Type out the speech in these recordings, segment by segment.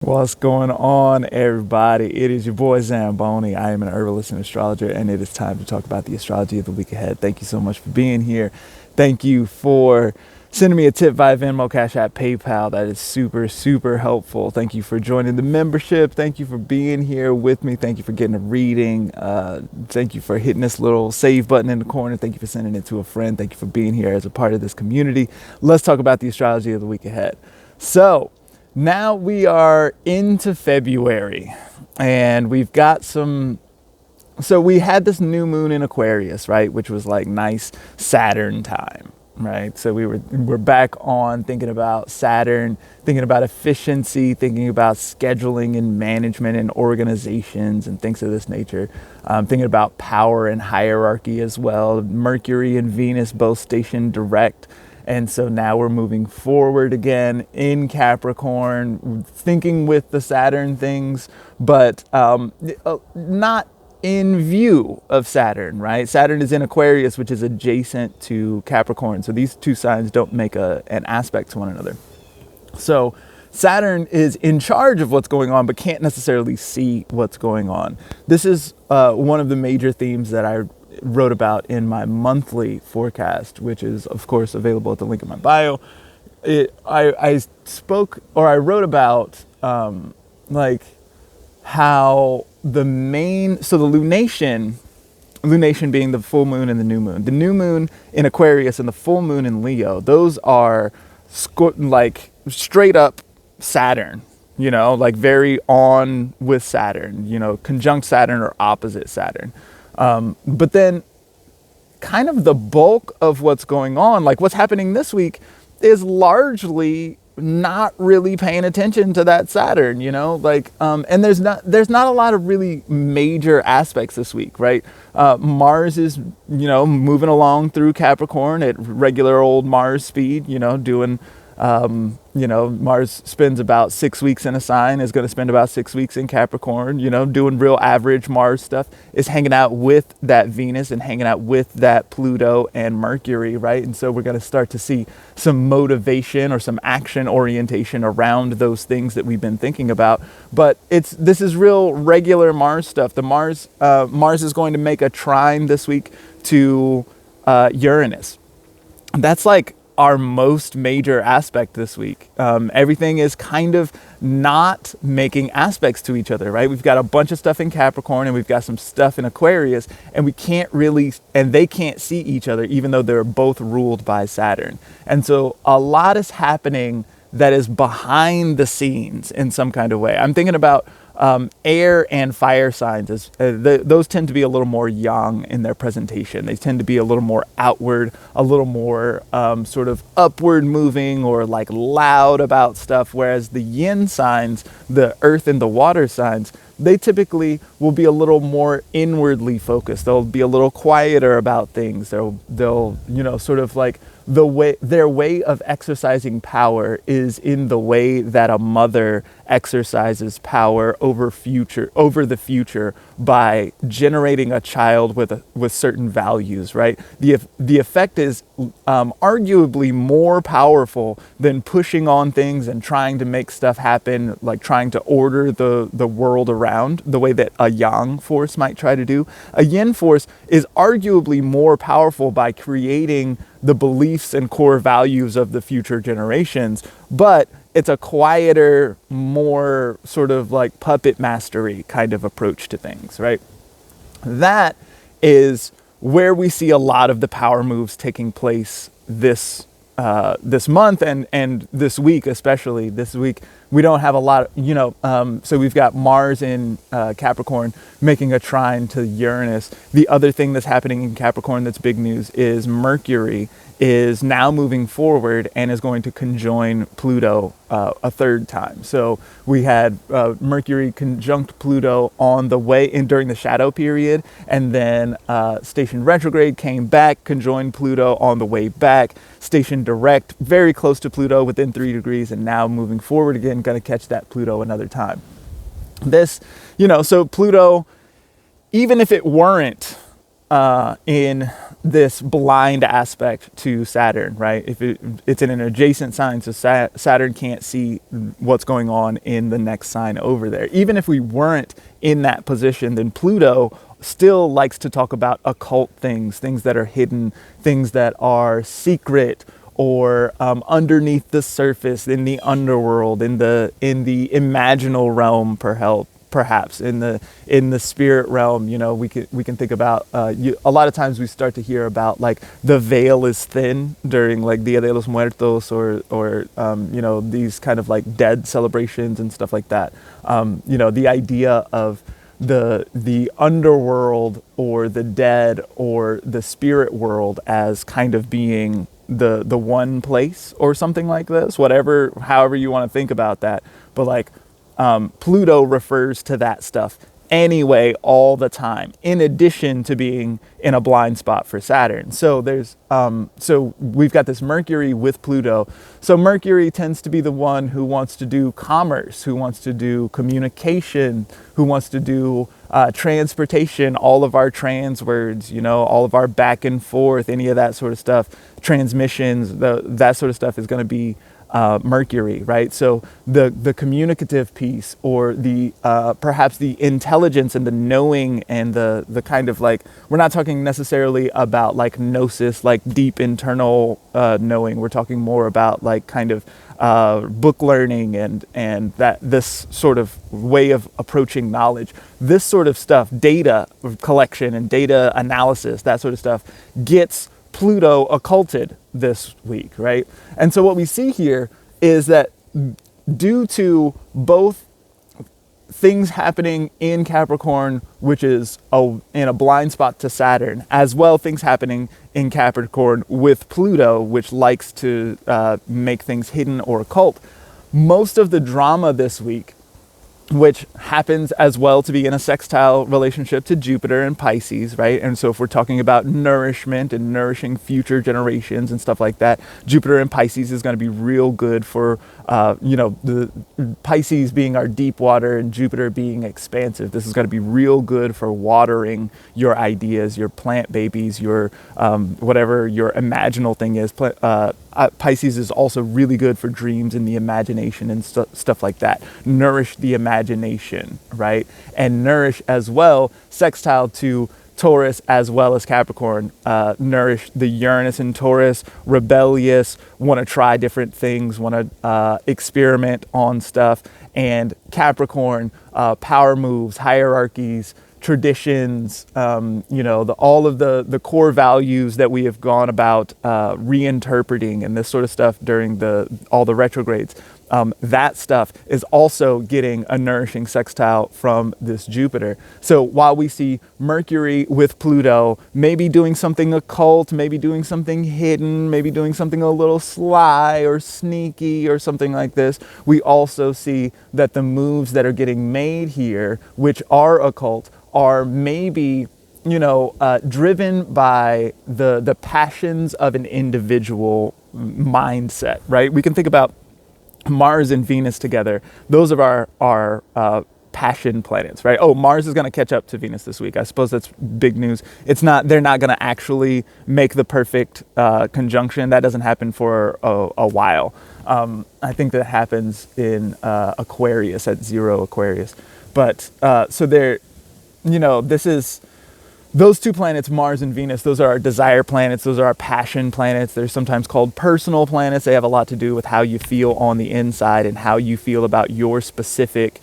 What's going on, everybody? It is your boy Zamboni. I am an herbalist and astrologer, and it is time to talk about the astrology of the week ahead. Thank you so much for being here. Thank you for sending me a tip via Venmo, Cash App, PayPal. That is super, super helpful. Thank you for joining the membership. Thank you for being here with me. Thank you for getting a reading. Thank you for hitting this little save button in the corner. Thank you for sending it to a friend. Thank you for being here as a part of this community. Let's talk about the astrology of the week ahead. So, now we are into February, and we've got so we had this new moon in Aquarius, right? Which was like nice Saturn time, right? So we're back on thinking about Saturn, thinking about efficiency, thinking about scheduling and management and organizations and things of this nature. Thinking about power and hierarchy as well. Mercury and Venus both stationed direct. And so now we're moving forward again in Capricorn, thinking with the Saturn things, but not in view of Saturn, right? Saturn is in Aquarius, which is adjacent to Capricorn. So these two signs don't make an aspect to one another. So Saturn is in charge of what's going on, but can't necessarily see what's going on. This is one of the major themes that I wrote about in my monthly forecast, which is of course available at the link in my bio. I wrote about like how the lunation being the full moon and the new moon in Aquarius and the full moon in Leo, those are like straight up Saturn, like very on with Saturn, conjunct Saturn or opposite Saturn. But then kind of the bulk of what's going on, like what's happening this week, is largely not really paying attention to that Saturn, and there's not a lot of really major aspects this week, right? Mars is, moving along through Capricorn at regular old Mars speed, doing, Mars spends about 6 weeks in a sign, is going to spend about 6 weeks in Capricorn, doing real average Mars stuff, is hanging out with that Venus and hanging out with that Pluto and Mercury, right? And so we're going to start to see some motivation or some action orientation around those things that we've been thinking about. But this is real regular Mars stuff. Mars is going to make a trine this week to Uranus. That's like our most major aspect this week. Everything is kind of not making aspects to each other, right? We've got a bunch of stuff in Capricorn and we've got some stuff in Aquarius, and they can't see each other, even though they're both ruled by Saturn. And so a lot is happening that is behind the scenes in some kind of way. I'm thinking about air and fire signs. Those tend to be a little more yang in their presentation. They tend to be a little more outward, a little more sort of upward moving or like loud about stuff. Whereas the yin signs, the earth and the water signs, they typically will be a little more inwardly focused. They'll be a little quieter about things. They'll sort of like their way of exercising power is in the way that a mother exercises power over the future by generating a child with certain values, right? The effect is arguably more powerful than pushing on things and trying to make stuff happen, like trying to order the world around the way that a yang force might try to do. A yin force is arguably more powerful by creating the beliefs and core values of the future generations, but it's a quieter, more sort of like puppet mastery kind of approach to things, right? That is where we see a lot of the power moves taking place this month and this week, especially this week. We don't have a lot of, so we've got Mars in Capricorn making a trine to Uranus. The other thing that's happening in Capricorn that's big news is Mercury is now moving forward and is going to conjoin Pluto a third time. So we had Mercury conjunct Pluto on the way in during the shadow period, and then station retrograde came back, conjoined Pluto on the way back, station direct very close to Pluto within 3 degrees, and now moving forward again, going to catch that Pluto another time. So Pluto, even if it weren't in this blind aspect to Saturn, right? If it's in an adjacent sign, so Saturn can't see what's going on in the next sign over there. Even if we weren't in that position, then Pluto still likes to talk about occult things, things that are hidden, things that are secret, or underneath the surface, in the underworld, in the imaginal realm, perhaps in the spirit realm. We can think about a lot of times we start to hear about like the veil is thin during like Dia de los Muertos, or these kind of like dead celebrations and stuff like that. The idea of the underworld or the dead or the spirit world as kind of being the one place or something like this, however you want to think about that. But like Pluto refers to that stuff anyway all the time, in addition to being in a blind spot for Saturn. So so we've got this Mercury with Pluto. So Mercury tends to be the one who wants to do commerce, who wants to do communication, who wants to do transportation, all of our trans words, all of our back and forth, any of that sort of stuff, transmissions, that sort of stuff is going to be Mercury, right? So the communicative piece, or the perhaps the intelligence and the knowing, and the kind of like, we're not talking necessarily about like gnosis, like deep internal knowing. We're talking more about like kind of book learning and that this sort of way of approaching knowledge. This sort of stuff, data collection and data analysis, that sort of stuff gets Pluto occulted this week, right? And so what we see here is that due to both things happening in Capricorn, which is in a blind spot to Saturn, as well things happening in Capricorn with Pluto, which likes to make things hidden or occult, most of the drama this week, which happens as well to be in a sextile relationship to Jupiter and Pisces, right? And so if we're talking about nourishment and nourishing future generations and stuff like that, Jupiter and Pisces is going to be real good for, the Pisces being our deep water and Jupiter being expansive. This is going to be real good for watering your ideas, your plant babies, your whatever your imaginal thing is. Pisces is also really good for dreams and the imagination and stuff like that. Nourish the imagination, right? And nourish as well, sextile to Taurus as well as Capricorn. Nourish the Uranus and Taurus, rebellious, want to try different things, want to experiment on stuff. And Capricorn, power moves, hierarchies, traditions, all of the core values that we have gone about reinterpreting and this sort of stuff during all the retrogrades. That stuff is also getting a nourishing sextile from this Jupiter. So while we see Mercury with Pluto, maybe doing something occult, maybe doing something hidden, maybe doing something a little sly or sneaky or something like this, we also see that the moves that are getting made here, which are occult, are maybe driven by the passions of an individual mindset, right? We can think about Mars and Venus together. Those are our passion planets, right? Oh, Mars is going to catch up to Venus this week. I suppose that's big news. They're not going to actually make the perfect conjunction. That doesn't happen for a while. I think that happens in Aquarius, at 0 Aquarius. But so there, this is those two planets, Mars and Venus. Those are our desire planets. Those are our passion planets. They're sometimes called personal planets. They have a lot to do with how you feel on the inside and how you feel about your specific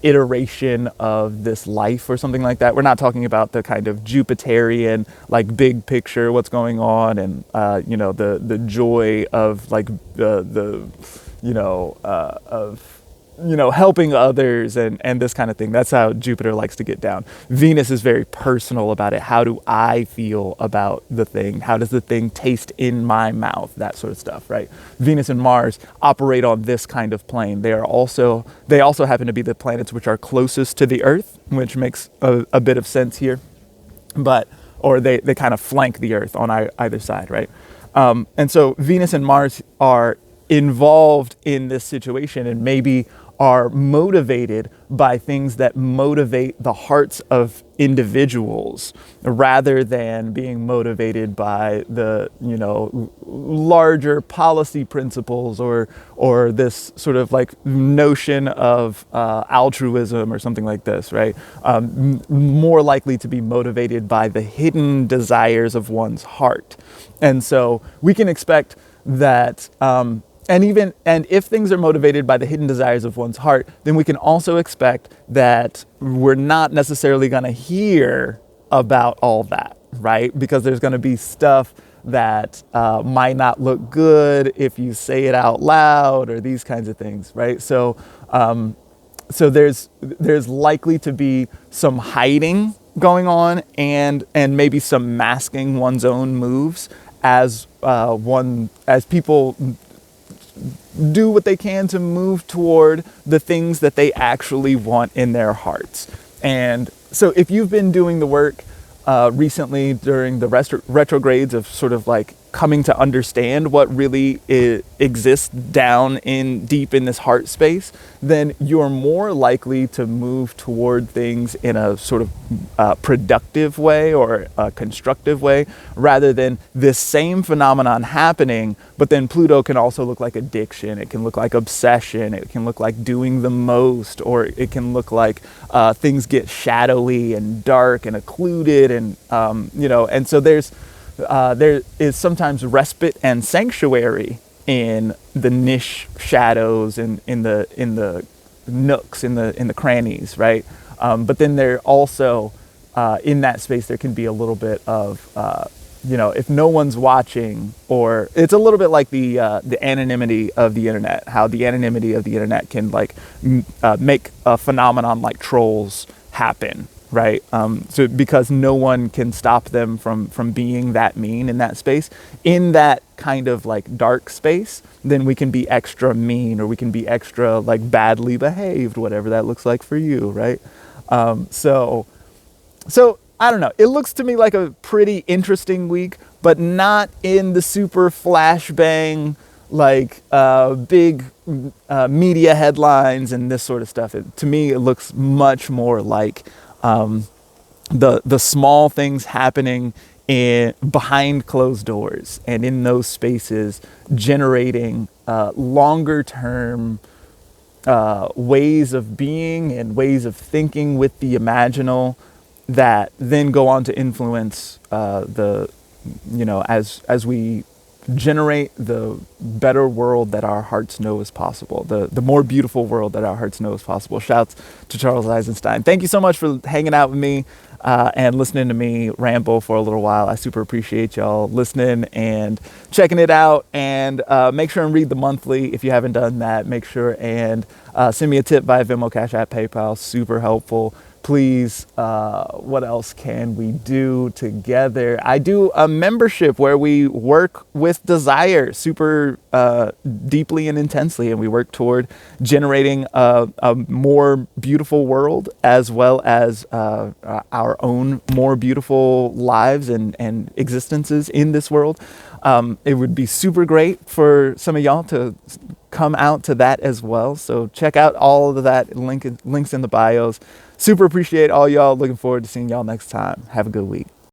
iteration of this life or something like that. We're not talking about the kind of Jupiterian, like big picture, what's going on, and the joy of like helping others and this kind of thing. That's how Jupiter likes to get down. Venus is very personal about it. How do I feel about the thing? How does the thing taste in my mouth? That sort of stuff, right? Venus and Mars operate on this kind of plane. They also happen to be the planets which are closest to the Earth, which makes a bit of sense here. Or they kind of flank the Earth on either side, right? And so Venus and Mars are involved in this situation and maybe are motivated by things that motivate the hearts of individuals rather than being motivated by the, larger policy principles or this sort of like notion of altruism or something like this, right? More likely to be motivated by the hidden desires of one's heart. And so we can expect that and if things are motivated by the hidden desires of one's heart, then we can also expect that we're not necessarily going to hear about all that, right? Because there's going to be stuff that might not look good if you say it out loud or these kinds of things, right? So there's likely to be some hiding going on and maybe some masking one's own moves as people do what they can to move toward the things that they actually want in their hearts. And so if you've been doing the work recently during the retrogrades of sort of like coming to understand what really exists down in deep in this heart space, then you're more likely to move toward things in a sort of productive way or a constructive way, rather than this same phenomenon happening, but then Pluto can also look like addiction, it can look like obsession, it can look like doing the most, or it can look like things get shadowy and dark and occluded, and and so there is sometimes respite and sanctuary in the niche shadows and in the nooks, in the crannies, right? But then there also in that space there can be a little bit of if no one's watching, or it's a little bit like the anonymity of the internet, how the anonymity of the internet can like make a phenomenon like trolls happen, right? So because no one can stop them from being that mean in that space, in that kind of like dark space, then we can be extra mean, or we can be extra like badly behaved, whatever that looks like for you, right? So I don't know. It looks to me like a pretty interesting week, but not in the super flashbang, like big media headlines and this sort of stuff. To me, it looks much more like the small things happening behind closed doors, and in those spaces generating longer term ways of being and ways of thinking with the imaginal that then go on to influence as we generate the better world that our hearts know is possible, the more beautiful world that our hearts know is possible. Shouts to Charles Eisenstein. Thank you so much for hanging out with me and listening to me ramble for a little while. I super appreciate y'all listening and checking it out. And make sure and read the monthly if you haven't done that. Make sure and send me a tip via Venmo, Cash App, PayPal. Super helpful. Please, what else can we do together? I do a membership where we work with desire super deeply and intensely, and we work toward generating a more beautiful world, as well as our own more beautiful lives and existences in this world. It would be super great for some of y'all to come out to that as well. So check out all of that, links in the bios. Super appreciate all y'all. Looking forward to seeing y'all next time. Have a good week.